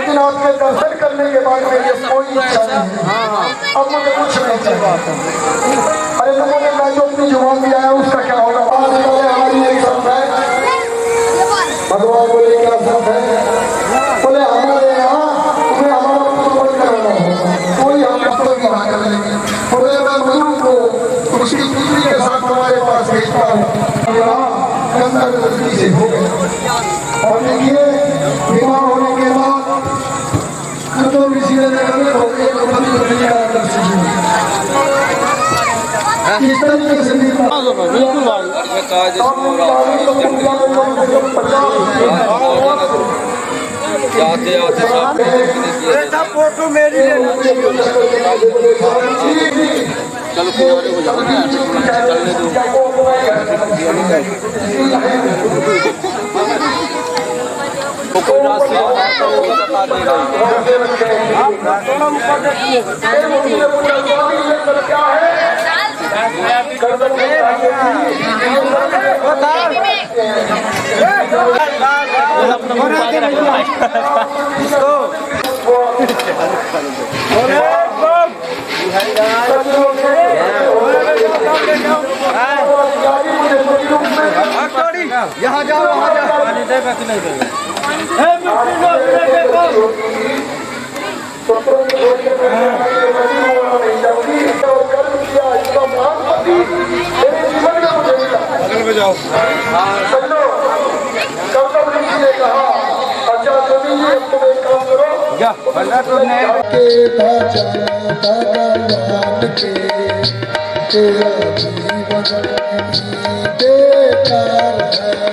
लेकिन आपके दर्शन करने के बाद मेरी कोई इच्छा नहीं है। अब मुझे कुछ नहीं चाहिए। अरे लोगों ने मैं जो अपनी जुबान दिया है उसका क्या होगा? हमारी एक शर्त है। भगवान बोले क्या शर्त है? बोले हमारे यहाँ तुम्हें हमारा पुत्र कराना होगा, कोई हम पुत्र की बात करेंगे। बोले मैं मनु को उसकी पुत्री के साथ हमारे पास भेजता हूँ। गंगा नदी से हो गया और देखिए विवाह होने के बाद तो ऋषि ने इस तरीके से आते आते फोटो मेरी चलो किनारे हो जाओ ना, चलने दो। कोई रास्ते बता देगा। यहाँ जाओ वहाँ जाओ में जाओ। क्या भगवान के तेरा जीवन बेकार है।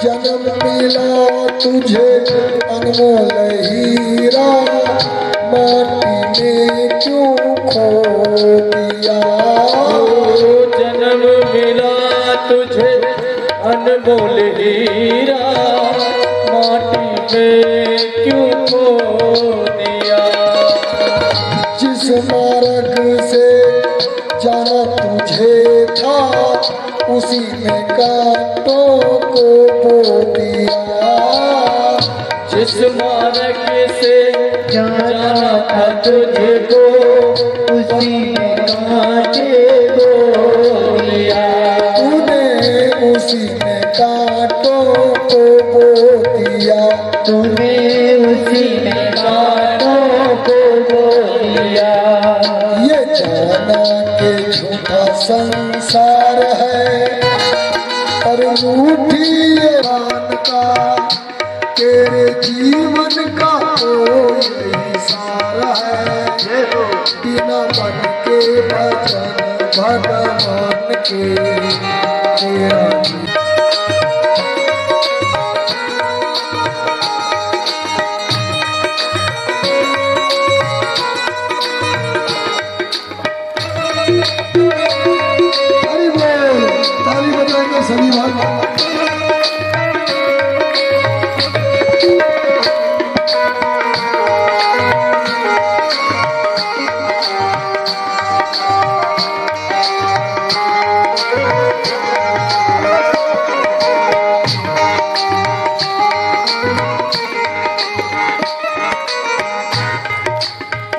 जन्म मिला तुझे अनमोल हीरा, माटी में क्यों खो दिया। जन्म मिला तुझे अनमोल हीरा, माटी में क्यों खो दिया। जिस मार्ग से जाना तुझे था, उसी में कांटों को बो दिया। जिस मार्ग से जाना था तुझको, उसी में कांटे बो दिया। तूने उसी में कांटों को बो दिया। तूने उसी में कांटों को बो दिया। ये जाना के झूठा संसार है, पर रूठी ये रान का तेरे जीवन का कोई सार है। बिना मन के भजन भगवान के तेरा ताली बजाएंगे सभी भाग।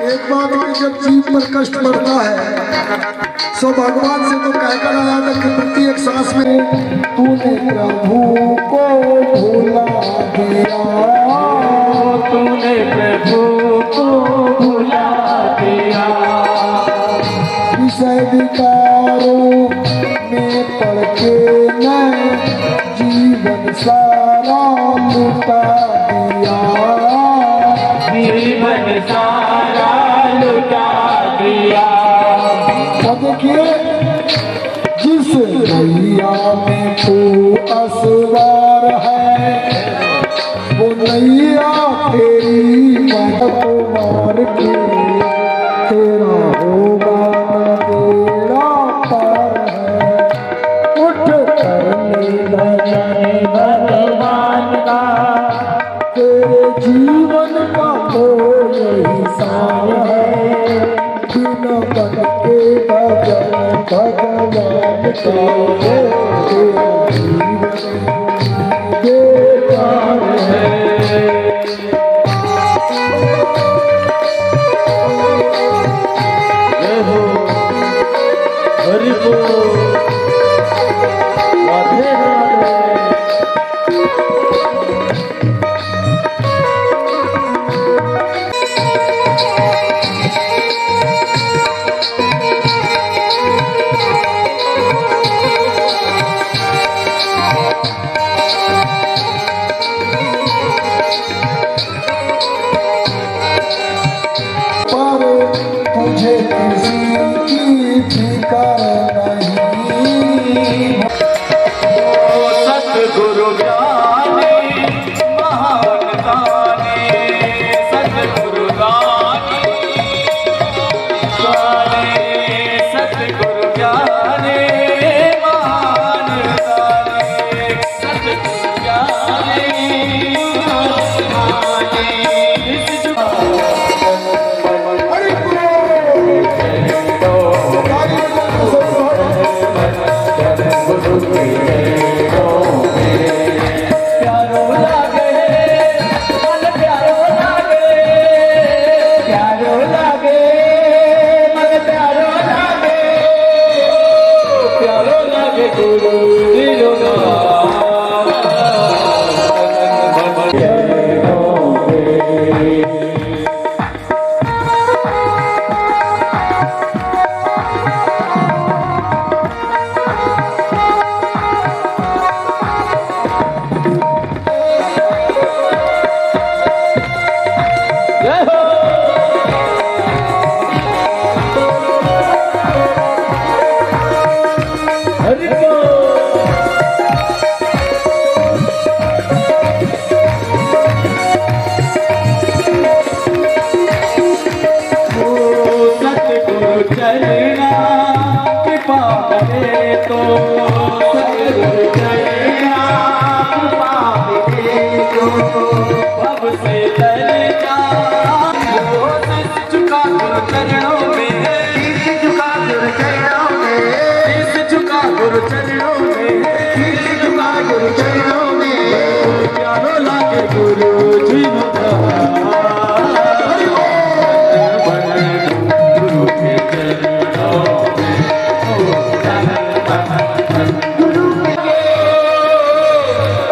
एक बात कि जब जीव पर कष्ट पड़ता है, सो भगवान से तो कहकर आया था कि प्रत्येक सांस में तूने प्रभु को भुला दिया। तूने प्रभु को भुला दिया। विषय विकारों में पड़ के मैं जीवन सारा लुटा दिया। जीवन सारा लुटा लिया। और देखिए जिस नैया में तू असवार है वो नैया तेरी मदद मार के तेरा होगा न तेरा पार है। उठ कर ले भगवान का तेरे जीवन का तो यही सार है। बिना बन के भजन भगवान का तेरा जीवन बेकार है। जय हो हरि बोल राधे राधे। पर तुझे किसी की फिकर नहीं। सतगुरु ज्ञानी महान गाने, सतगुरु गानी गाने, सतगुरु ज्ञानी महान गाने, सतगुरु ज्ञानी गाने। अरे प्यारो लागे मन प्यारो लागे, प्यारो लागे मन प्यारो लागे, प्यारो लागे गुरु दिलो हरि बोल। सतगुरु चरना कृपा करे तो, सतगुरु चरना कृपा करे तो, भव से तर जा। शीश झुका गुरु चरणों में, शीश झुका गुरु चरणों में, शीश झुका गुरु चरणों में, शीश झुका गुरु चरणों में। प्यारो लागे गुरु जी गुरु के चरणों में,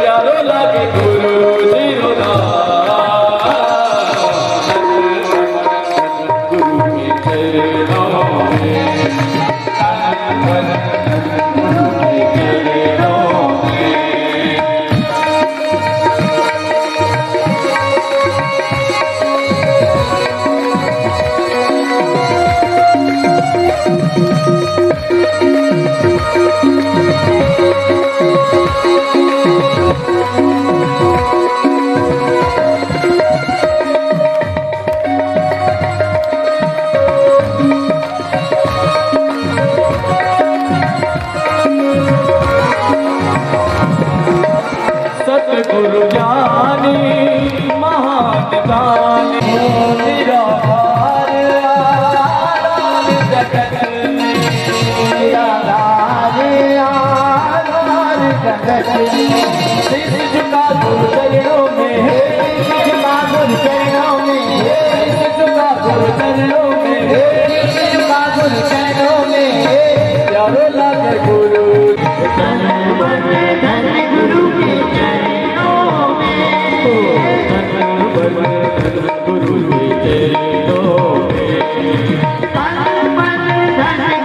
प्यारो लागे गुरु जी गुरु के चरणों में, गुरु के चरणों में। सतगुरु ज्ञानी महान गानी, निराधार आधार जगत में, निराधार आधार जगत में। शीश झुका गुरु चरणों में, शीश झुका गुरु चरणों में, शीश झुका गुरु चरणों में, शीश झुका गुरु चरणों में। प्यारो लागे गुरु गुरु के चरणों में, गुरु के चरणों में,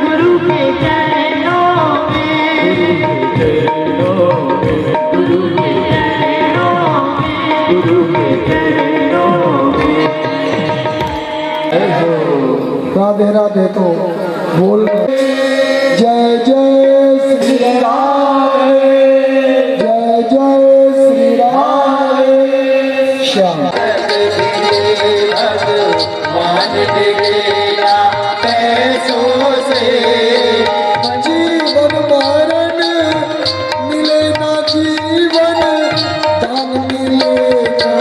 गुरु के चरणों में, गुरु के चरणों में, गुरु के चरणों में। राधे राधे तो बोल जय जय श्री राम, जय जय श्री राम श्याम। जीवन मरण मिले ना जीवन दान मिले ना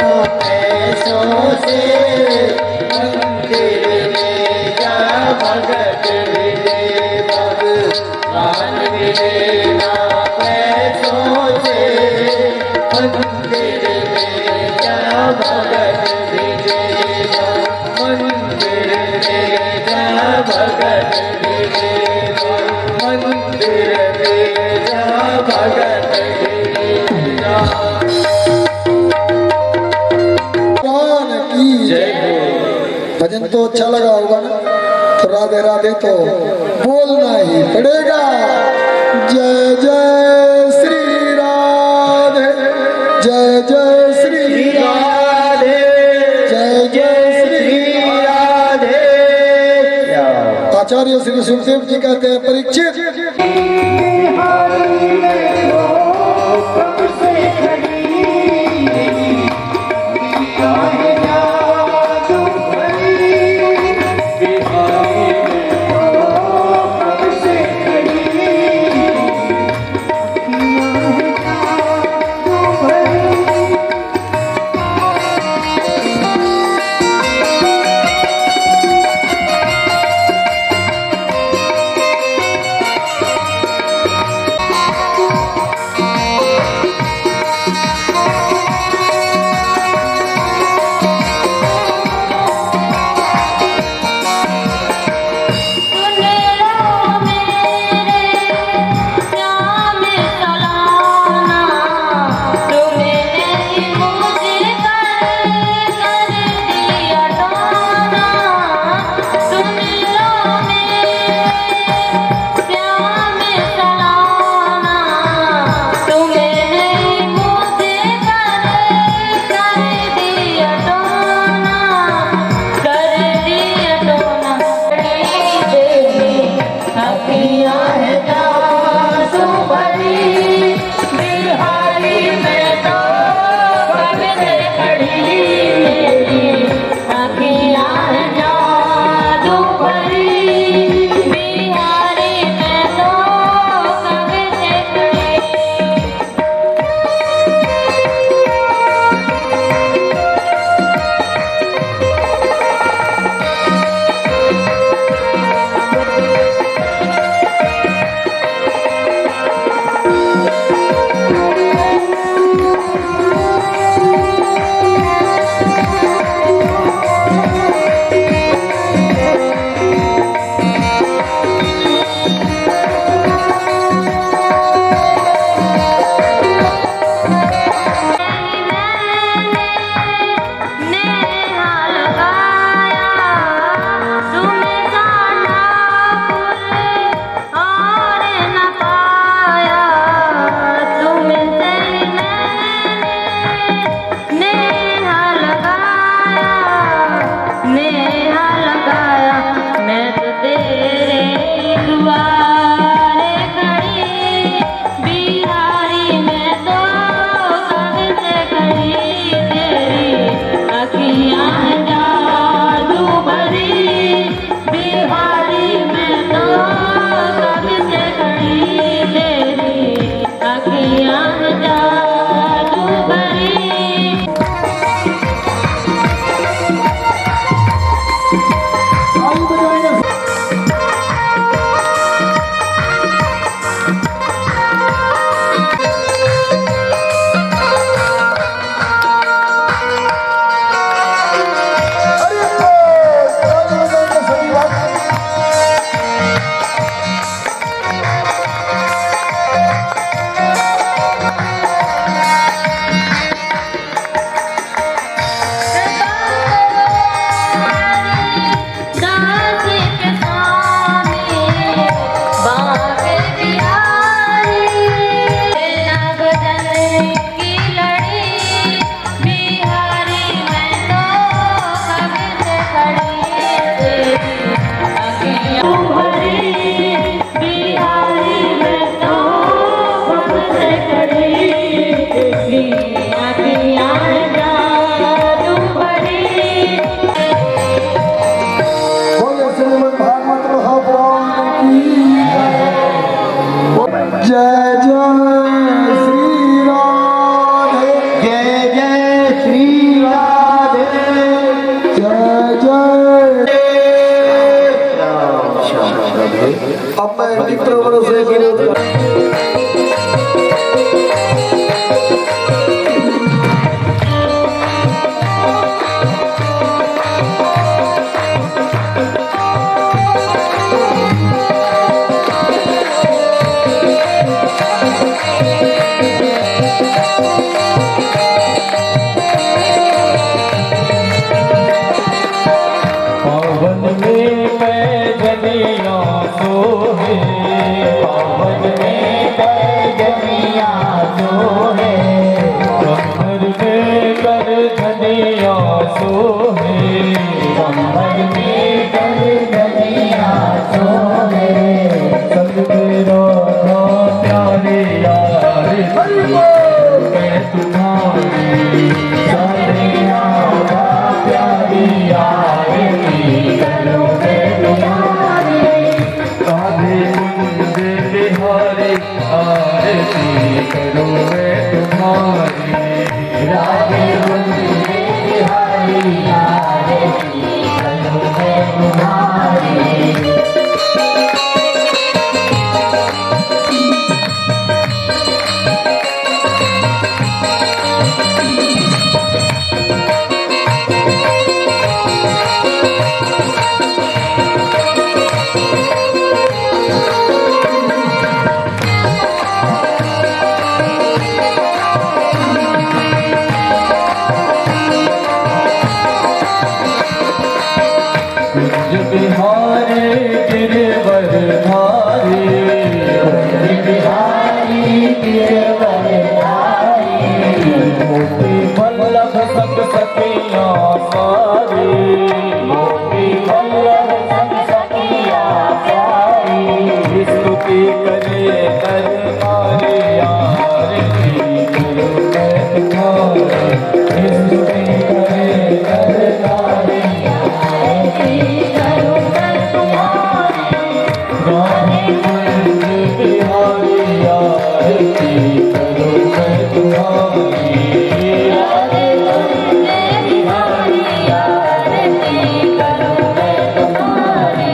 पैसों से। मंदिर में जा भगत मिले भगवान मिले ना पैसों से। मंदिर में जा भगत मिले मंदिर में जा भगत मिले मंदिर में जा भगत मिले भगवान की जय। भजन तो अच्छा लगा होगा ना, तो राधे राधे तो बोलना ही पड़ेगा। जय जय श्री राधे, जय जय श्री राधे, जय जय श्री राधे। आचार्य श्री सुखदेव जी कहते हैं परीक्षित, भाई मित्रों बड़ों से पावन में पैजनिया सोहे, पावन में पैजनिया सोहे, कमर में करधनिया सोहे, कमर में करधनिया सोहे, सतगुरु राधा प्यारे यार मैं तुम्हारी सारिया प्यारी यार बिहारी आरती करो मैं तुम्हारी राधे बिहारी आरती करो मैं तुम्हारी। बिहारी गिरवर धारी, बिहारी गिरवर धारी, मोती वल्लभ सब सखिया सारी, मोती वल्लभ सब सखिया सारी, स्तुति करे नर नारी आरती करो मैं तुम्हारी, स्तुति करे नर नारी आरती करो मैं तुम्हारी, राधे कुंज बिहारी आरती करो मैं तुम्हारी, राधे कुंज बिहारी आरती करो मैं तुम्हारी।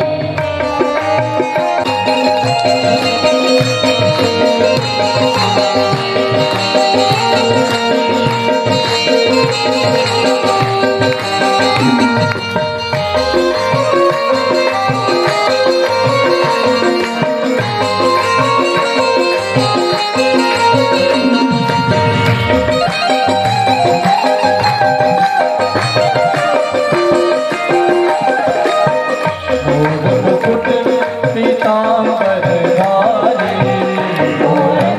मुकुट पीतांबर धारी,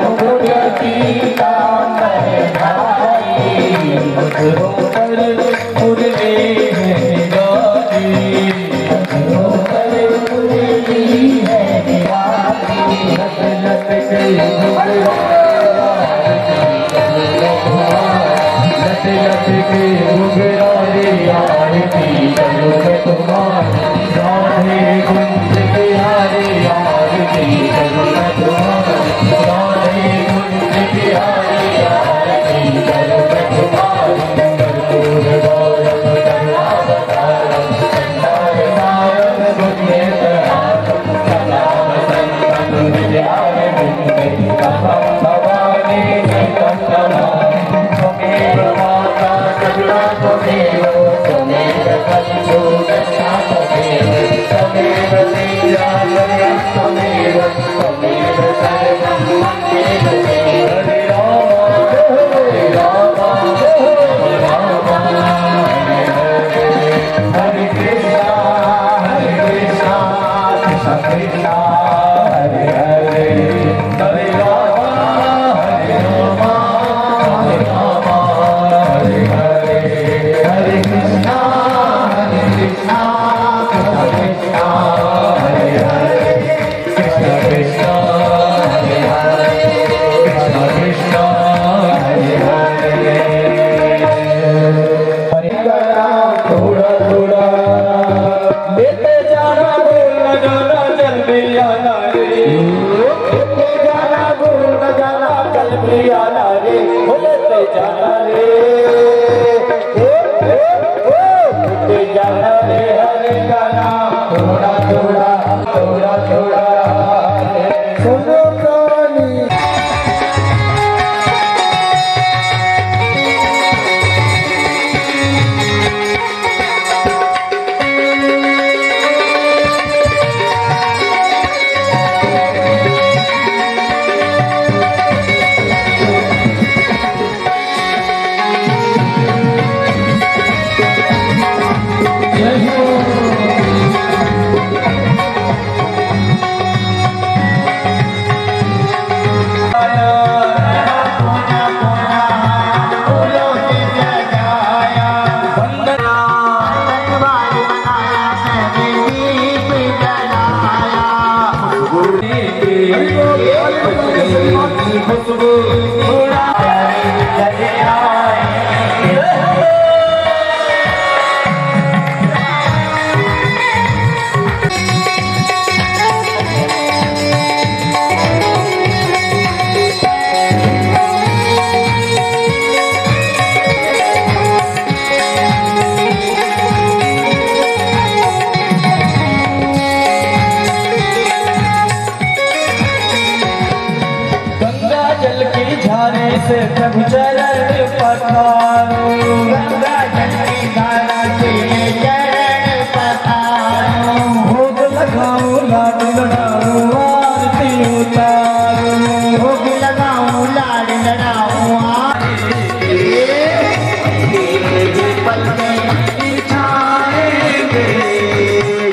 मुकुट पीतांबर धारी, मधुरों पर मुरली है निगारी, मधुरों पर मुरली है निगारी, लट लट के घुघरा लट लट के घुघरा रे आरती करो मैं तुम्हारी, राधे कुंज बिहारी आरती करो मैं तुम्हारी, राधे कुंज बिहारी आरती करो मैं तुम्हारी, कर्पूर गौरव करुणावतारम संसार सारम बुद्धिप्रदायकं सदाम संतं विद्यारण्ये अहं भवानी सहितं नमामि, त्वमेव माता करुणा त्वमेव त्वमेव बन्धु रक्षा त्वमेव, त्वमेव वीरा वरं त्वमेव, त्वमेव सर्वं ममेव देव। हरे राम राम हरे हरे, हरे कृष्णा कृष्ण कृष्णा हरे हरे, हरे राम हरे हरे, हरे कृष्णा कृष्ण कृष्ण हरे हरे, कृष्ण कृष्ण हरे हरे, कृष्ण कृष्ण हरे हरे। हरे गया थोड़ा थोड़ा लेते जाना, बोलना जाना जल्दी आना रे, लेते जाना बोलना जाना जल्दी आना रे, लेते जाना रे, लेते जाना रे, हरे गाना थोड़ा थोड़ा थोड़ा थोड़ा खुशबू उड़ाए से प्रभु चरण पधारो गंगा जल की धारा से चरण पधारो भोग लगाओ लाड लड़ाओ आरती उतारो भोग लगाओ लाड लड़ाओ आरती पल में बिछाएंगे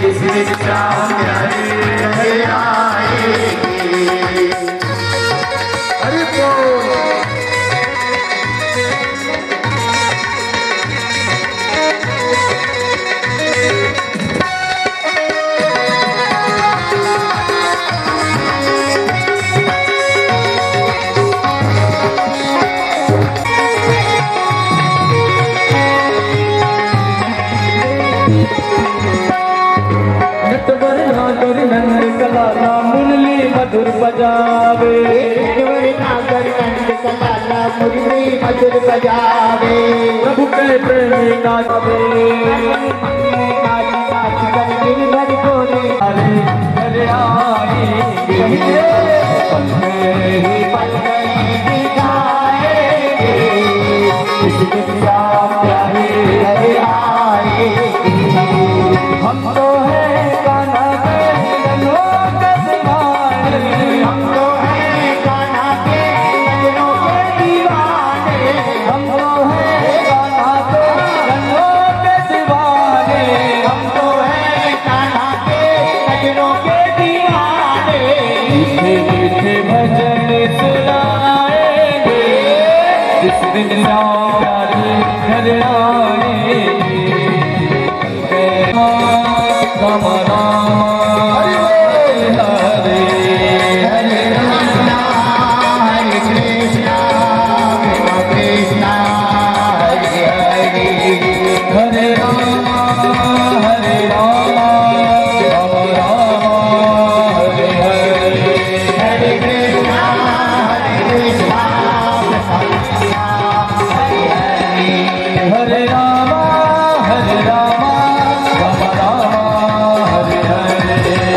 जिसमें श्याम प्यारे आएंगे। हरि बोल। नंद कलाला मुरली मधुर बजावे नागर नंद कलाला मुरली मधुर बजावे प्रभु के प्रेमी नाचे नाच नाच कर दिन भर कोने हरे हरे आई पल में दिखाएंगे इस दिन श्याम प्यारे हरे आए। हम तो है कान्हा के नगरों के दीवाने हम तो है कान्हा के नगरों के दीवाने हम तो है कान्हा के नगरों के दीवाने हम तो है कान्हा के नगरों के दीवाने। मीठे मीठे भजन सुनाएंगे जिस दिन श्याम प्यारे घर आएंगे। राम राम हरे हरे हरे कृष्णा कृष्णा हरे हरे हरे राम हरे राम राम राम हरे हरे हरे कृष्णा हरे राम हरे राम राम राम हरे हरे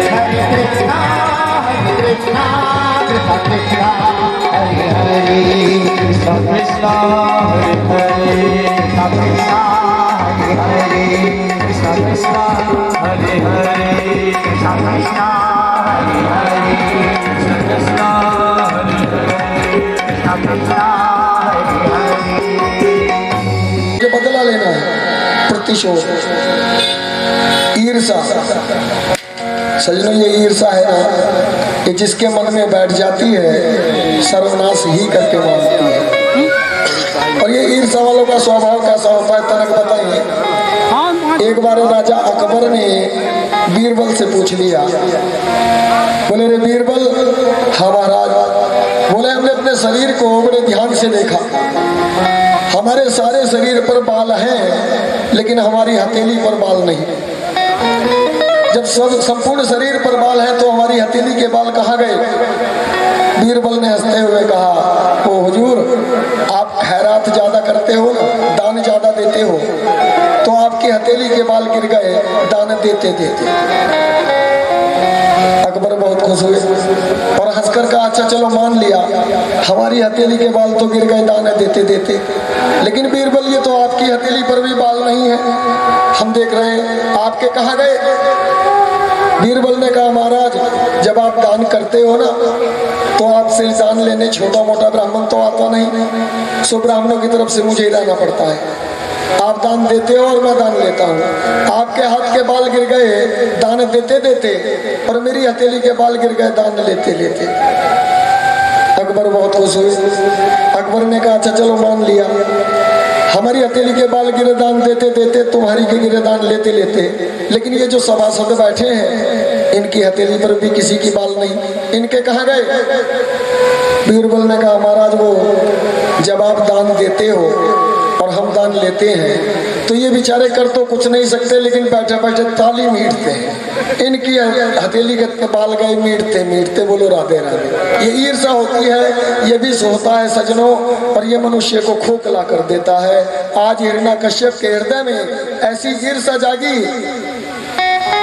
हरे कृष्णा कृष्णा कृष्णा हरे हरे कृष्णा कृष्णा हरे हरे कृष्णा हरे हरे कृष्णा कृष्णा हरे हरे कृष्णा कृष्णा हरे हरे कृष्णा कृष्णा हरे हरे कृष्णा कृष्णा हरे हरे। मुझे बदला लेना है, प्रतिशोध, ईर्षा। सजनों ये ईर्षा है ना, ये जिसके मन में बैठ जाती है सर्वनाश ही करके मारती है। और ये ईर्षा वालों का स्वभाव कैसा होता है तनक बताइए। एक बार राजा अकबर ने बीरबल से पूछ लिया, बोले रे बीरबल, हाँ महाराज। बोले हमने अपने शरीर को बड़े ध्यान से देखा, हमारे सारे शरीर पर बाल हैं लेकिन हमारी हथेली पर बाल नहीं। जब संपूर्ण शरीर पर बाल हैं तो हमारी हथेली के बाल कहाँ गए? बीरबल ने हंसते हुए कहा, ओ हुजूर, आप खैरात ज्यादा करते हो, दान ज्यादा देते हो, तो आपकी हथेली के बाल गिर गए दान देते देते। अकबर बहुत खुश हुए और हंसकर कहा, अच्छा चलो मान लिया, हमारी हथेली के बाल तो गिर गए दाने देते देते, लेकिन बीरबल ये तो आपकी हथेली पर भी बाल नहीं है, हम देख रहे हैं, आपके कहाँ गए? बीरबल ने कहा, महाराज जब आप दान करते हो ना तो आपसे दान लेने छोटा मोटा ब्राह्मण तो आता नहीं, सो ब्राह्मणों की तरफ से मुझे ही रहना पड़ता है। आप दान देते हो और मैं दान लेता हूँ। आपके हाथ के बाल गिर गए दान देते देते और मेरी हथेली के बाल गिर गए दान लेते लेते। अकबर बहुत खुश हुए। अकबर ने कहा, अच्छा चलो मान लिया, हमारी हथेली के बाल गिरे दान देते देते, तुम्हारी के गिरे दान लेते लेते, लेकिन ये जो सभासद बैठे हैं इनकी हथेली पर भी किसी की बाल नहीं, इनके कहाँ गए? बीरबल ने कहा महाराज वो जब आप दान देते हो और हम दान लेते हैं तो ये बेचारे कर तो कुछ नहीं सकते, लेकिन बैठे बैठे ताली मीटते हैं। इनकी हथेली के बाल गए मीटते मीटते बोलो राधे राधे। ये ईर्षा होती है, ये विष होता है सजनों, और ये मनुष्य को खोखला कर देता है। आज हिरण्यकश्यप के हृदय में ऐसी ईर्षा जागी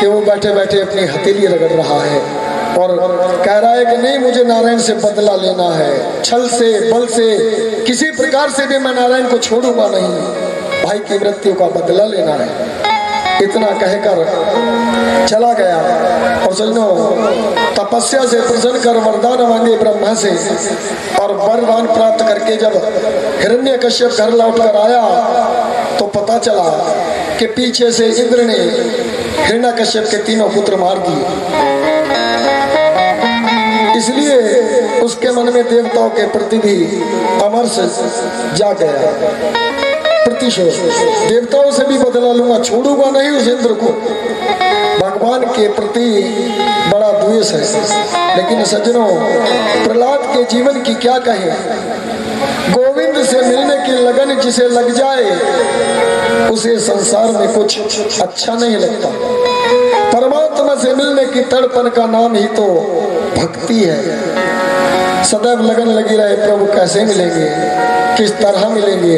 कि वो बैठे बैठे अपनी हथेली रगड़ रहा है और कह रहा है कि नहीं, मुझे नारायण से बदला लेना है, छल से बल से किसी प्रकार से भी मैं नारायण को छोड़ूंगा नहीं, भाई की मृत्यु का बदला लेना है। इतना कहकर चला गया और सजनों तपस्या से प्रसन्न कर वरदान मांगे ब्रह्मा से, और वरदान प्राप्त करके जब हिरण्यकश्यप घर लौट कर आया तो पता चला कि पीछे से इंद्र ने हिरण्यकश्यप के तीनों पुत्र मार दिए। इसलिए उसके मन में देवताओं के प्रति भी अमरस जा गया, प्रतिशोध, देवताओं से भी बदला लूंगा, छोड़ूंगा नहीं उस इंद्र को। भगवान के प्रति बड़ा द्वेष है। लेकिन सज्जनों प्रहलाद के जीवन की क्या कहें, गोविंद से मिलने की लगन जिसे लग जाए उसे संसार में कुछ अच्छा नहीं लगता। परमात्मा से मिलने की तड़पन का नाम ही तो भक्ति है। सदैव लगन लगी रहे, प्रभु कैसे मिलेंगे, किस तरह मिलेंगे,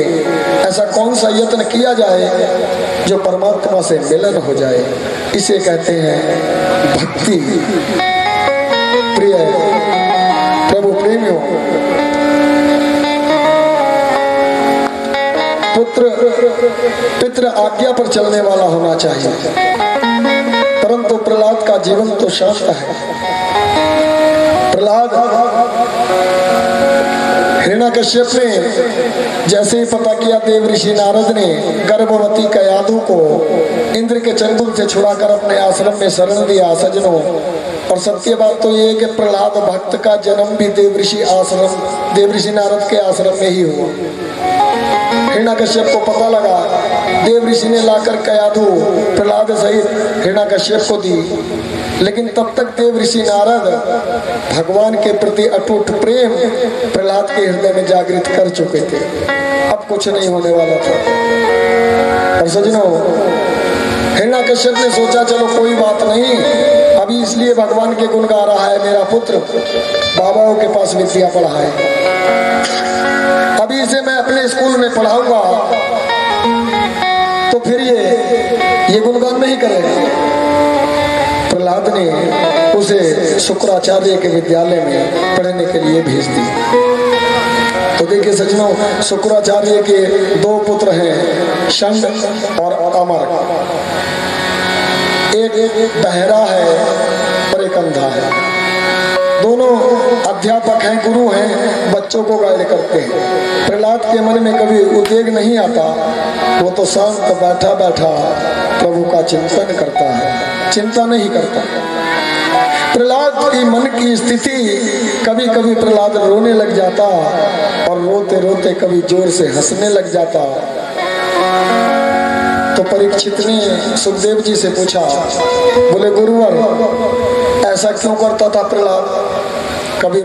ऐसा कौन सा यत्न किया जाए जो परमात्मा से मिलन हो जाए, इसे कहते हैं भक्ति। प्रिय प्रभु प्रेमियों, पुत्र पितृ आज्ञा पर चलने वाला होना चाहिए, परंतु प्रहलाद का जीवन तो शांत है। प्रहलाद हिरण्यकश्यप ने जैसे ही पता किया, देव ऋषि नारद ने गर्भवती कयादु को इंद्र के चंगुल से छुड़ाकर अपने आश्रम में शरण दिया। सजनों और सत्य बात तो ये है कि प्रहलाद भक्त का जन्म भी देव ऋषि नारद के आश्रम में ही हुआ। हिरण्यकश्यप को पता लगा, देव ऋषि ने लाकर कयादु प्रहलाद सहित हिरण्यकश्यप को दी, लेकिन तब तक देव ऋषि नारद भगवान के प्रति अटूट प्रेम प्रहलाद के हृदय में जागृत कर चुके थे। अब कुछ नहीं होने वाला था। और सजनों हिरण्यकश्यप ने सोचा चलो कोई बात नहीं, अभी इसलिए भगवान के गुण गा रहा है मेरा पुत्र, बाबाओं के पास विद्या पढ़ा है, अभी इसे मैं अपने स्कूल में पढ़ाऊंगा तो फिर ये गुणगान नहीं करेगा। प्रहलाद ने उसे शुक्राचार्य के विद्यालय में पढ़ने के लिए भेज दिया। तो देखिए सज्जनों, शुक्राचार्य के दो पुत्र हैं, शंड और अमर। एक बहरा है और एक अंधा है। दोनों अध्यापक हैं, गुरु हैं, बच्चों को गाइड करते हैं। प्रहलाद के मन में कभी उद्वेग नहीं आता, वो तो शांत बैठा बैठा प्रभु का चिंतन करता है, चिंता नहीं करता। प्रहलाद की मन की स्थिति, कभी कभी प्रहलाद रोने लग जाता और रोते रोते कभी जोर से हंसने लग जाता। तो परीक्षित ने सुखदेव जी से पूछा, बोले गुरुवर ऐसा क्यों करता था प्रहलाद? कभी